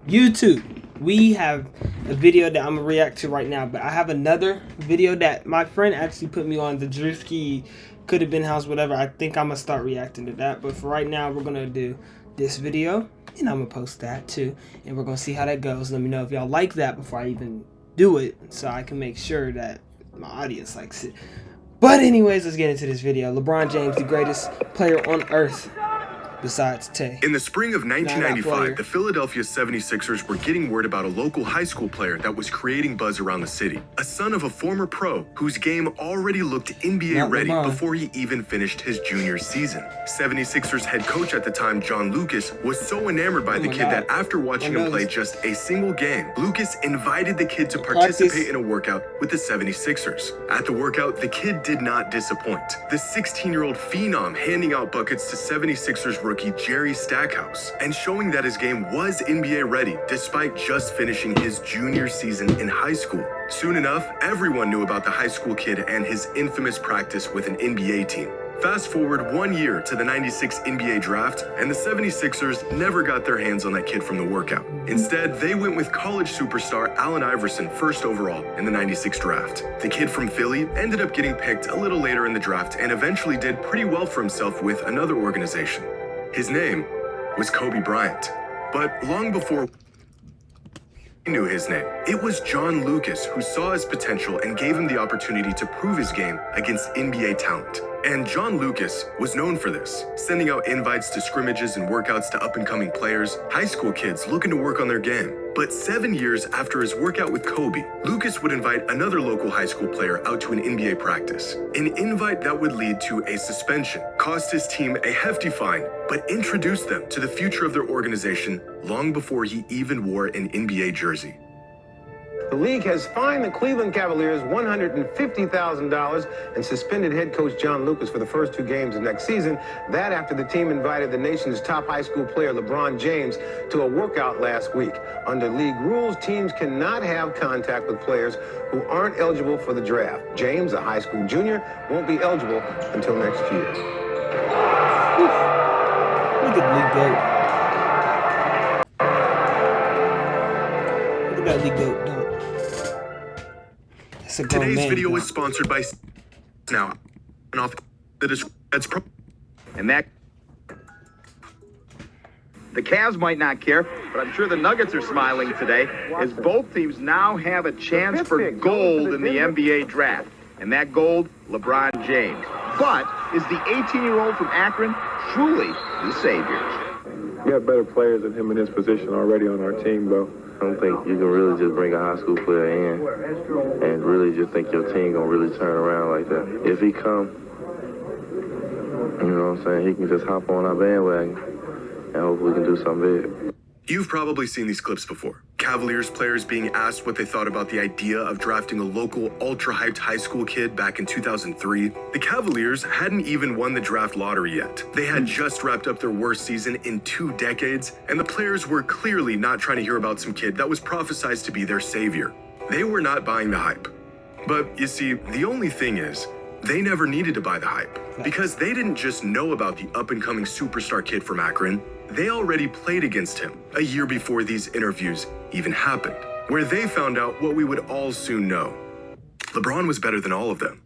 YouTube, we have a video that I'm gonna react to right now, but I have another video that my friend actually put me on, the Drewski could have been house, whatever. I think I'm gonna start reacting to that, but for right now, we're gonna do this video, and I'm gonna post that too, and we're gonna see how that goes. Let me know if y'all like that before I even do it, so I can make sure that my audience likes it. But anyways, let's get into this video. LeBron James, the greatest player on earth besides Tay. In the spring of 1995, the Philadelphia 76ers were getting word about a local high school player that was creating buzz around the city. A son of a former pro whose game already looked NBA ready before he even finished his junior season. 76ers head coach at the time, John Lucas, was so enamored by the kid that after watching him play just a single game, Lucas invited the kid to participate in a workout with the 76ers. At the workout, the kid did not disappoint. The 16-year-old phenom handing out buckets to 76ers rookie Jerry Stackhouse and showing that his game was NBA ready despite just finishing his junior season in high school. Soon enough, everyone knew about the high school kid and his infamous practice with an NBA team. Fast forward 1 year to the 96 NBA draft, and the 76ers never got their hands on that kid from the workout. Instead, they went with college superstar Allen Iverson first overall in the 96 draft. The kid from Philly ended up getting picked a little later in the draft and eventually did pretty well for himself with another organization. His name was Kobe Bryant. But long before we knew his name, it was John Lucas who saw his potential and gave him the opportunity to prove his game against NBA talent. And John Lucas was known for this, sending out invites to scrimmages and workouts to up-and-coming players, high school kids looking to work on their game. But 7 years after his workout with Kobe, Lucas would invite another local high school player out to an NBA practice. An invite that would lead to a suspension, cost his team a hefty fine, but introduced them to the future of their organization long before he even wore an NBA jersey. The league has fined the Cleveland Cavaliers $150,000 and suspended head coach John Lucas for the first 2 games of next season. That after the team invited the nation's top high school player, LeBron James, to a workout last week. Under league rules, teams cannot have contact with players who aren't eligible for the draft. James, a high school junior, won't be eligible until next year. Look at League Goat. Look at that League Goat, dog. Today's video is sponsored by now and off and that the Cavs might not care, but I'm sure the Nuggets are smiling today as both teams now have a chance for gold in the NBA draft. And that gold, LeBron James. But is the 18-year-old from Akron truly the savior? We have better players than him in his position already on our team, though. I don't think you can really just bring a high school player in and really just think your team gonna really turn around like that. If he come, you know what I'm saying, he can just hop on our bandwagon and hopefully we can do something big. You've probably seen these clips before. Cavaliers players being asked what they thought about the idea of drafting a local ultra-hyped high school kid back in 2003. The Cavaliers hadn't even won the draft lottery yet. They had just wrapped up their worst season in 2 decades, and the players were clearly not trying to hear about some kid that was prophesized to be their savior. They were not buying the hype. But you see, the only thing is, they never needed to buy the hype, because they didn't just know about the up-and-coming superstar kid from Akron. They already played against him a year before these interviews even happened, where they found out what we would all soon know. LeBron was better than all of them.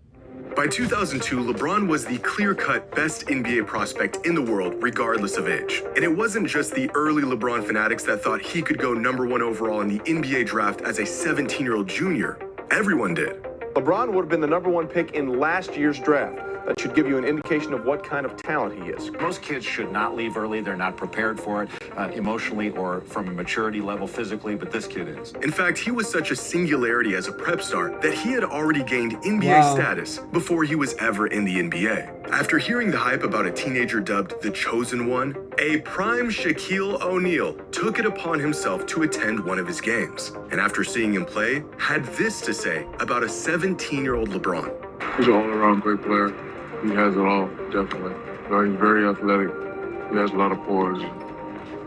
By 2002, LeBron was the clear-cut best NBA prospect in the world, regardless of age. And it wasn't just the early LeBron fanatics that thought he could go #1 overall in the NBA draft as a 17-year-old junior. Everyone did. LeBron would have been the #1 pick in last year's draft. That should give you an indication of what kind of talent he is. Most kids should not leave early. They're not prepared for it emotionally or from a maturity level physically, but this kid is. In fact, he was such a singularity as a prep star that he had already gained NBA status before he was ever in the NBA. After hearing the hype about a teenager dubbed the Chosen One, a prime Shaquille O'Neal took it upon himself to attend one of his games. And after seeing him play, had this to say about a 17-year-old LeBron. He's an all-around great player. He has it all, definitely. He's very athletic. He has a lot of poise.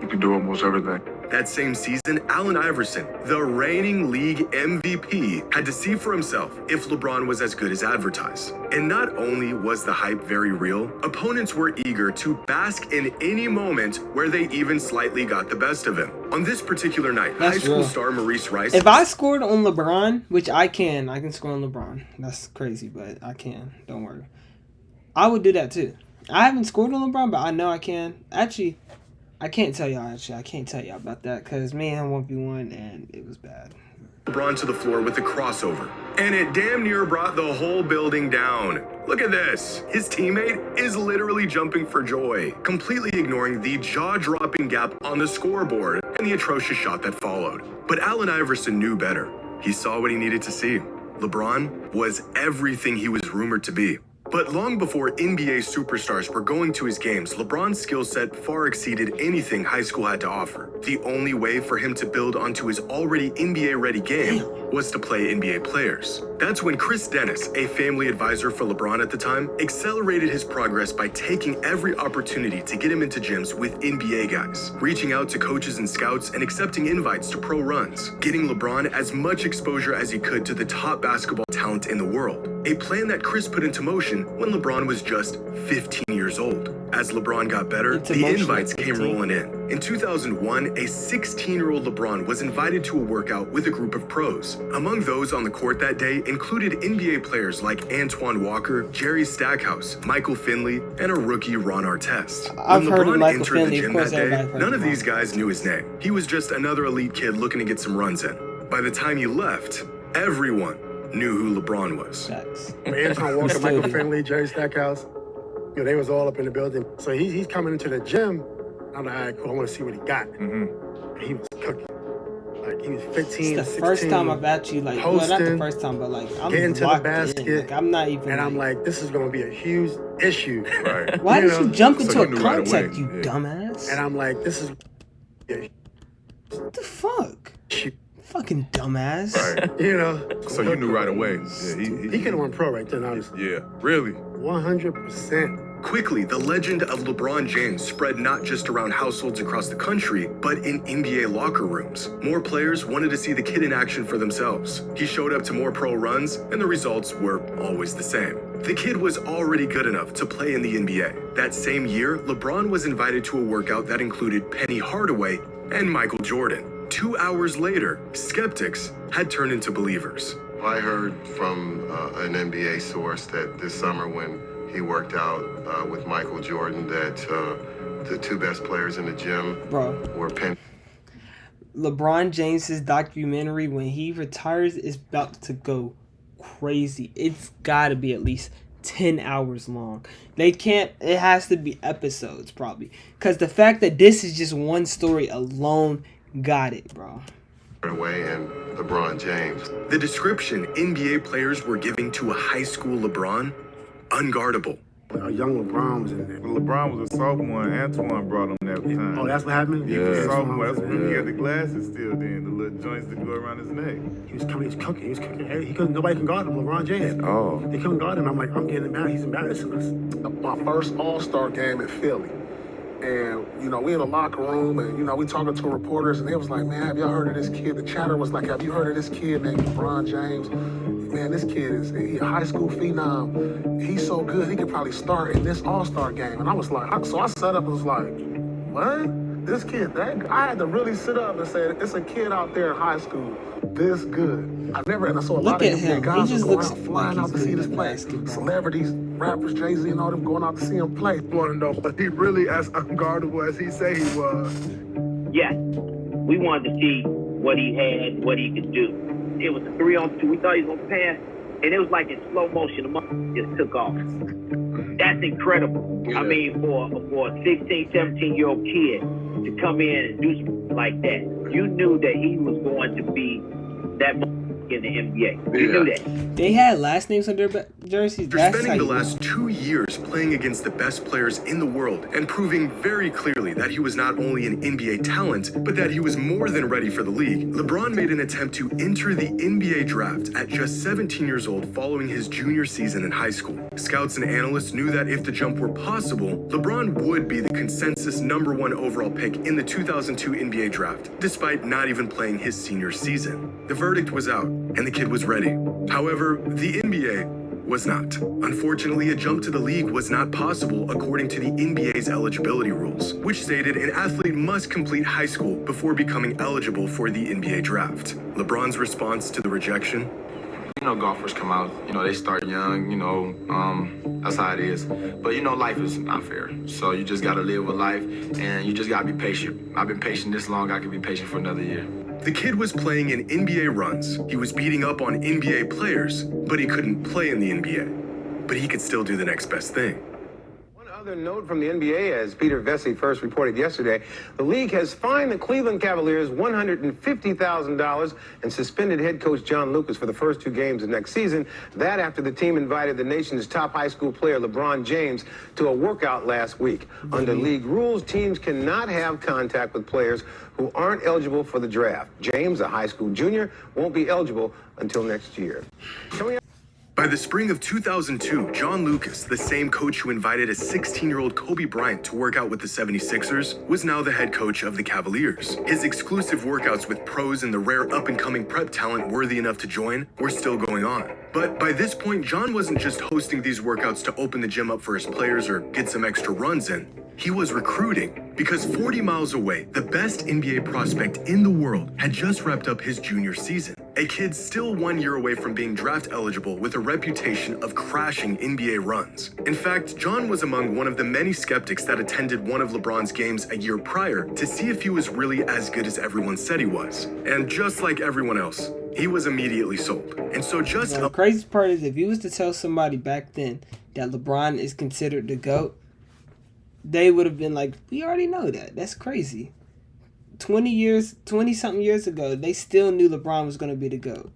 He can do almost everything. That same season, Allen Iverson, the reigning league MVP, had to see for himself if LeBron was as good as advertised. And not only was the hype very real, opponents were eager to bask in any moment where they even slightly got the best of him. On this particular night, high school star Maurice Rice... If I scored on LeBron, which I can score on LeBron. That's crazy, but I can. Don't worry. I would do that too. I haven't scored on LeBron, but I know I can. Actually, I can't tell y'all about that because me and him 1v1 and it was bad. LeBron to the floor with a crossover, and it damn near brought the whole building down. Look at this. His teammate is literally jumping for joy, completely ignoring the jaw-dropping gap on the scoreboard and the atrocious shot that followed. But Allen Iverson knew better. He saw what he needed to see. LeBron was everything he was rumored to be. But long before NBA superstars were going to his games, LeBron's skill set far exceeded anything high school had to offer. The only way for him to build onto his already NBA-ready game was to play NBA players. That's when Chris Dennis, a family advisor for LeBron at the time, accelerated his progress by taking every opportunity to get him into gyms with NBA guys, reaching out to coaches and scouts and accepting invites to pro runs, getting LeBron as much exposure as he could to the top basketball talent in the world. A plan that Chris put into motion when LeBron was just 15 years old. As LeBron got better, the invites came rolling in. In 2001, a 16-year-old LeBron was invited to a workout with a group of pros. Among those on the court that day included NBA players like Antoine Walker, Jerry Stackhouse, Michael Finley, and a rookie Ron Artest. When LeBron entered the gym that day, none of these guys knew his name. He was just another elite kid looking to get some runs in. By the time he left, everyone knew who LeBron was. Antoine Walker, Michael Finley, Jerry Stackhouse, they was all up in the building. So he's coming into the gym. I'm like, all right, cool, I want to see what he got. And he was cooking. Like, he was 15, It's the 16, first time I've actually, like, well, not the first time, but, like, I'm getting to the basket. Like, I'm not even, and I'm like, this is going to be a huge issue. Right. Why did you jump into a contact, you dumbass? And I'm like, this is... What the fuck? Fucking dumbass. Right. So you knew right away. Yeah, he could have went pro right then, honestly. Yeah, really? 100%. Quickly, the legend of LeBron James spread not just around households across the country, but in NBA locker rooms. More players wanted to see the kid in action for themselves. He showed up to more pro runs, and the results were always the same. The kid was already good enough to play in the NBA. That same year, LeBron was invited to a workout that included Penny Hardaway and Michael Jordan. 2 hours later, skeptics had turned into believers. I heard from an NBA source that this summer when he worked out with Michael Jordan that the two best players in the gym were Penny. LeBron James's documentary, when he retires, is about to go crazy. It's got to be at least 10 hours long. It has to be episodes probably. Because the fact that this is just one story alone got it, bro. Away and LeBron James. The description NBA players were giving to a high school LeBron, unguardable. A young LeBron was in there. LeBron was a sophomore and Antoine brought him that time. Oh, that's what happened? Yeah, sophomore. That's when he had the glasses still then, the little joints that go around his neck. He was cooking. He was cooking. Hey, nobody can guard him, LeBron James. Oh. They couldn't guard him. I'm like, I'm getting mad. He's embarrassing us. My first All-Star game in Philly. And, we in the locker room and, we talking to reporters and they was like, man, have y'all heard of this kid? The chatter was like, have you heard of this kid named LeBron James? Man, this kid is a high school phenom. He's so good, he could probably start in this All-Star game. And I was like, so I sat up and was like, what? This kid, I had to really sit up and say, it's a kid out there in high school this good. And I saw a lot of NBA guys going out, flying out to see this play. Celebrities, rappers, Jay-Z and all them going out to see him play. You want to know, was he really as unguardable as he say he was? Yes. We wanted to see what he had, what he could do. It was a 3-on-2. We thought he was going to pass, and it was like in slow motion. The motherfucker just took off. That's incredible. Yeah. I mean, for a 16, 17-year-old kid to come in and do something like that, you knew that he was going to be that in the NBA. You knew that. They had last names on their jerseys. After spending the last 2 years playing against the best players in the world and proving very clearly that he was not only an NBA talent, but that he was more than ready for the league, LeBron made an attempt to enter the NBA draft at just 17 years old following his junior season in high school. Scouts and analysts knew that if the jump were possible, LeBron would be the consensus #1 overall pick in the 2002 NBA draft, despite not even playing his senior season. The verdict was out, and the kid was ready. However, the NBA was not. Unfortunately, a jump to the league was not possible according to the NBA's eligibility rules, which stated an athlete must complete high school before becoming eligible for the NBA draft. LeBron's response to the rejection? You know, golfers come out, you know, they start young, you know, that's how it is. But, you know, life is not fair. So you just got to live with life, and you just got to be patient. I've been patient this long, I can be patient for another year. The kid was playing in NBA runs. He was beating up on NBA players, but he couldn't play in the NBA. But he could still do the next best thing. Another note from the NBA, as Peter Vesey first reported yesterday, the league has fined the Cleveland Cavaliers $150,000 and suspended head coach John Lucas for the first 2 games of next season. That after the team invited the nation's top high school player, LeBron James, to a workout last week. Under league rules, teams cannot have contact with players who aren't eligible for the draft. James, a high school junior, won't be eligible until next year. By the spring of 2002, John Lucas, the same coach who invited a 16-year-old Kobe Bryant to work out with the 76ers, was now the head coach of the Cavaliers. His exclusive workouts with pros and the rare up-and-coming prep talent worthy enough to join were still going on. But by this point, John wasn't just hosting these workouts to open the gym up for his players or get some extra runs in. He was recruiting, because 40 miles away, the best NBA prospect in the world had just wrapped up his junior season. A kid still 1 year away from being draft eligible with a reputation of crashing NBA runs. In fact, John was among one of the many skeptics that attended one of LeBron's games a year prior to see if he was really as good as everyone said he was. And just like everyone else, he was immediately sold. And so the crazy part is, if you was to tell somebody back then that LeBron is considered the GOAT, they would have been like, we already know that. That's crazy. 20-something years ago, they still knew LeBron was going to be the GOAT.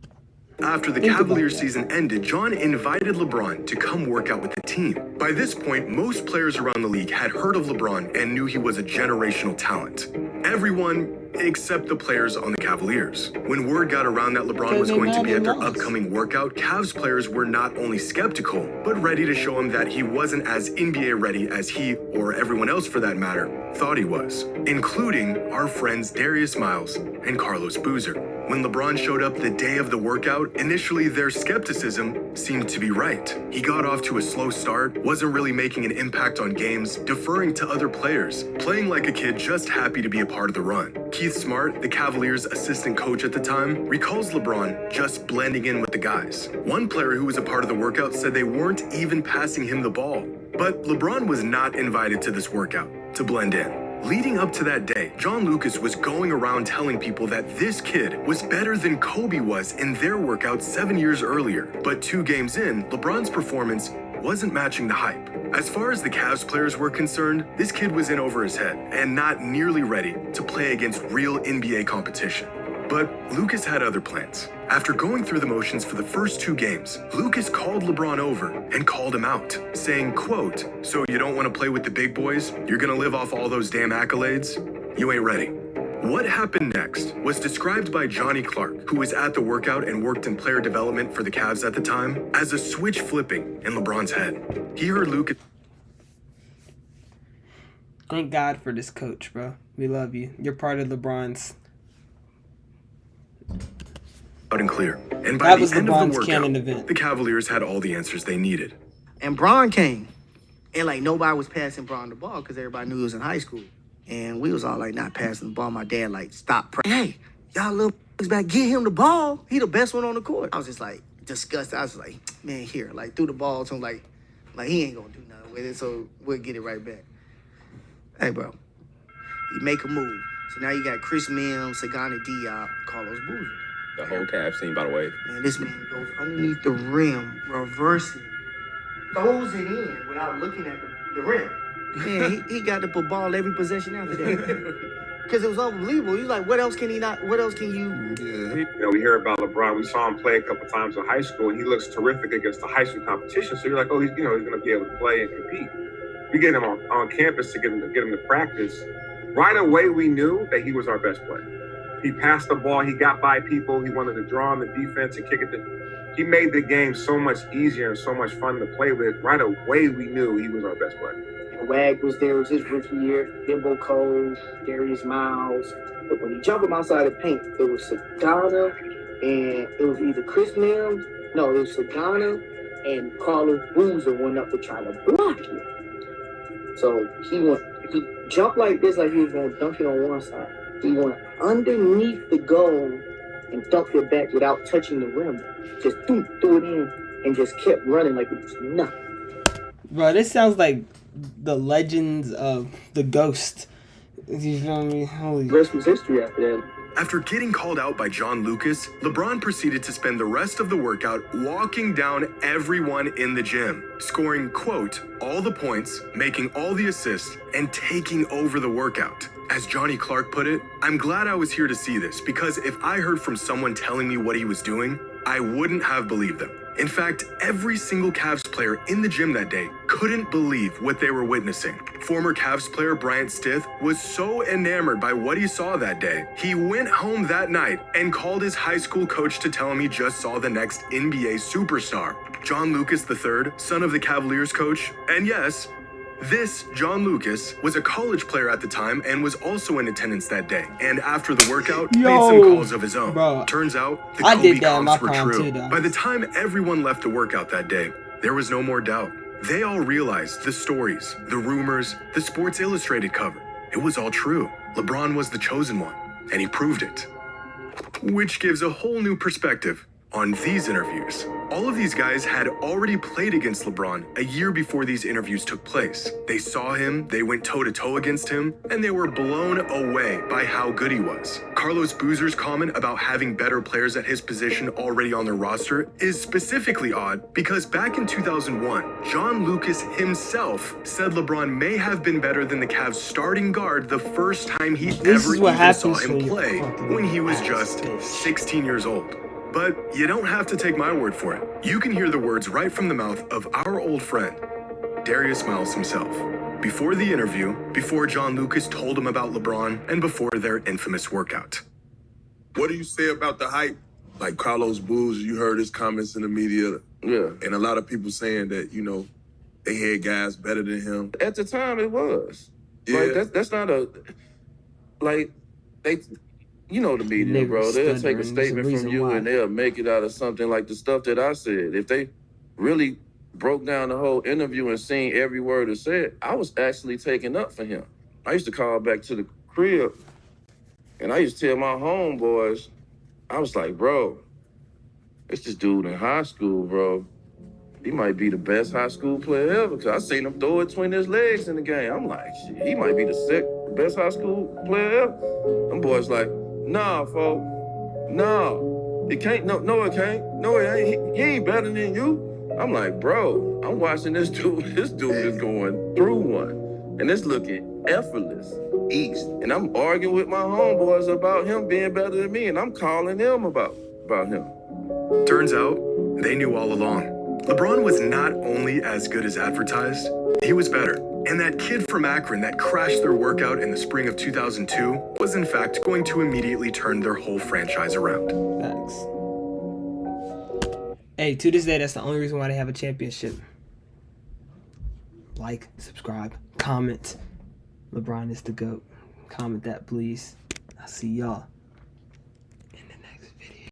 After the Cavaliers season ended, John invited LeBron to come work out with the team. By this point, most players around the league had heard of LeBron and knew he was a generational talent. Everyone except the players on the Cavaliers. When word got around that LeBron was going to be at their upcoming workout, Cavs players were not only skeptical, but ready to show him that he wasn't as NBA ready as he, or everyone else for that matter, thought he was, including our friends Darius Miles and Carlos Boozer. When LeBron showed up the day of the workout, initially their skepticism seemed to be right. He got off to a slow start, wasn't really making an impact on games, deferring to other players, playing like a kid just happy to be a part of the run. Keith Smart, the Cavaliers' assistant coach at the time, recalls LeBron just blending in with the guys. One player who was a part of the workout said they weren't even passing him the ball. But LeBron was not invited to this workout to blend in. Leading up to that day, John Lucas was going around telling people that this kid was better than Kobe was in their workout 7 years earlier. But 2 games in, LeBron's performance wasn't matching the hype. As far as the Cavs players were concerned, this kid was in over his head and not nearly ready to play against real NBA competition. But Lucas had other plans. After going through the motions for the first 2 games, Lucas called LeBron over and called him out, saying, quote, "So you don't want to play with the big boys? You're gonna live off all those damn accolades? You ain't ready." What happened next was described by Johnny Clark, who was at the workout and worked in player development for the Cavs at the time, as a switch flipping in LeBron's head. He heard Lucas... Thank God for this coach, bro. We love you. You're part of LeBron's... out and clear. And by the end of the workout, the Cavaliers had all the answers they needed. And Bron came, and like nobody was passing Bron the ball because everybody knew he was in high school. And we was all like not passing the ball. My dad like, stop praying. Hey, y'all little back, get him the ball. He the best one on the court. I was just like disgusted. I was like, man, here, like threw the ball to him like he ain't gonna do nothing with it. So we'll get it right back. Hey, bro, you make a move. So now you got Chris Mims, Sagana Diop, Carlos Boozer. The whole Cavs team, by the way. Man, this man goes underneath the rim, reversing, throws it in without looking at the rim. Man, he got to put ball every possession after that. because it was unbelievable. He's like, what else can you? You know, we hear about LeBron. We saw him play a couple times in high school, and he looks terrific against the high school competition. So you're like, oh, he's going to be able to play and compete. We get him on campus to get him to practice. Right away, we knew that he was our best player. He passed the ball. He got by people. He wanted to draw on the defense and kick it. He made the game so much easier and so much fun to play with. Right away, we knew he was our best player. Wag was there. It was his rookie year. Dimbo Cole, Darius Miles. But when he jumped him outside the paint, it was Sagana and it was either Chris Mims. No, it was Sagana and Carlos Boozer went up to try to block him. So he jumped like this, like he was going to dunk it on one side. He went underneath the goal and dunked it back without touching the rim. Just threw it in and just kept running like it was nothing. Bro, this sounds like the legends of the Ghost. You feel me? Holy. The rest was history after that. After getting called out by John Lucas, LeBron proceeded to spend the rest of the workout walking down everyone in the gym, scoring, quote, all the points, making all the assists, and taking over the workout. As Johnny Clark put it, I'm glad I was here to see this because if I heard from someone telling me what he was doing, I wouldn't have believed them. In fact, every single Cavs player in the gym that day couldn't believe what they were witnessing. Former Cavs player Bryant Stith was so enamored by what he saw that day, he went home that night and called his high school coach to tell him he just saw the next NBA superstar. John Lucas III, son of the Cavaliers coach, and yes, this John Lucas was a college player at the time and was also in attendance that day. And after the workout, made some calls of his own. Bro, turns out the Kobe comps were true. By the time everyone left the workout that day, there was no more doubt. They all realized the stories, the rumors, the Sports Illustrated cover. It was all true. LeBron was the chosen one, and he proved it. Which gives a whole new perspective on these interviews. All of these guys had already played against LeBron a year before these interviews took place. They saw him, they went toe-to-toe against him, and they were blown away by how good he was. Carlos Boozer's comment about having better players at his position already on their roster is specifically odd because back in 2001, John Lucas himself said LeBron may have been better than the Cavs starting guard the first time he ever even saw him play when he was just 16 years old. But you don't have to take my word for it. You can hear the words right from the mouth of our old friend, Darius Miles himself. Before the interview, before John Lucas told him about LeBron, and before their infamous workout. What do you say about the hype? Like Carlos Boozer, you heard his comments in the media. Yeah. And a lot of people saying that, you know, they had guys better than him. At the time, it was. Yeah. Like, that's not a... Like, they... You know the media, bro. They'll take a statement from you and they'll make it out of something like the stuff that I said. If they really broke down the whole interview and seen every word it said, I was actually taking up for him. I used to call back to the crib and I used to tell my homeboys, I was like, bro, it's this dude in high school, bro. He might be the best high school player ever because I seen him throw it between his legs in the game. I'm like, shit, he might be the best high school player ever. Them boys like, nah, folks. No. It can't. No, it can't. No, it ain't. He ain't better than you. I'm like, bro, I'm watching this dude. This dude is going through one. And it's looking effortless, east. And I'm arguing with my homeboys about him being better than me. And I'm calling them about him. Turns out, they knew all along. LeBron was not only as good as advertised, he was better. And that kid from Akron that crashed their workout in the spring of 2002 was in fact going to immediately turn their whole franchise around. Thanks. Hey, to this day, that's the only reason why they have a championship. Like, subscribe, comment. LeBron is the GOAT. Comment that, please. I'll see y'all.